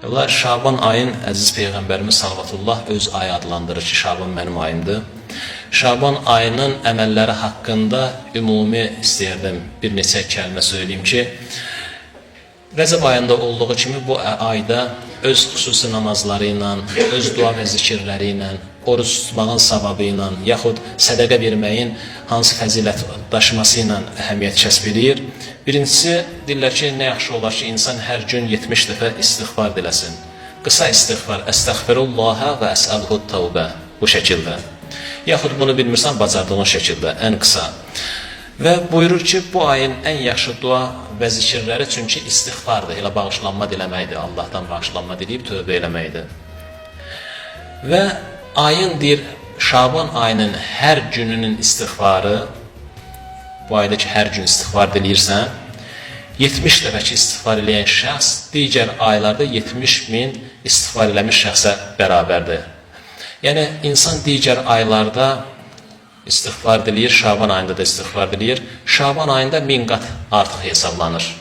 Onlar Şaban ayın əziz Peyğəmbərimiz sallallahu öz ayı adlandırır ki, Şaban mənim ayımdır. Şaban ayının əməlləri haqqında ümumi istəyirdim bir neçə kəlmə söyleyeyim ki, Rəcəb ayında olduğu kimi bu ayda öz xüsusi namazları ilə, öz dua və zikirləri ilə, oruç tutmağın savabı ilə, yaxud sədəqə verməyin hansı fəzilət daşıması ilə əhəmiyyət kəsb edir. Birincisi, deyirlər ki, nə yaxşı olar ki, insan hər gün 70 dəfə istiğfar diləsin. Qısa istiğfar, əstəğfirullaha və əsəlhu təvbə bu şəkildə. Yaxud bunu bilmirsən, bacardığın şəkildə, ən qısa. Və buyurur ki, bu ayın ən yaxşı dua və zikirləri çünki istiğfardır, elə bağışlanma diləməkdir, Allahdan bağışlanma diləyib tövbə eləməkdir. Və ayın deyir, Şaban ayının hər gününün istiğfarı, bu ayda ki, hər gün istiğfar diləyirsən, 70 dəfə ki, istiğfar eləyən şəxs digər aylarda 70.000 istiğfar eləmiş şəxsə bərabərdir. Yəni, insan digər aylarda istiğfar diləyir, Şaban ayında da istiğfar diləyir. Şaban ayında 1000 qat artıq hesablanır.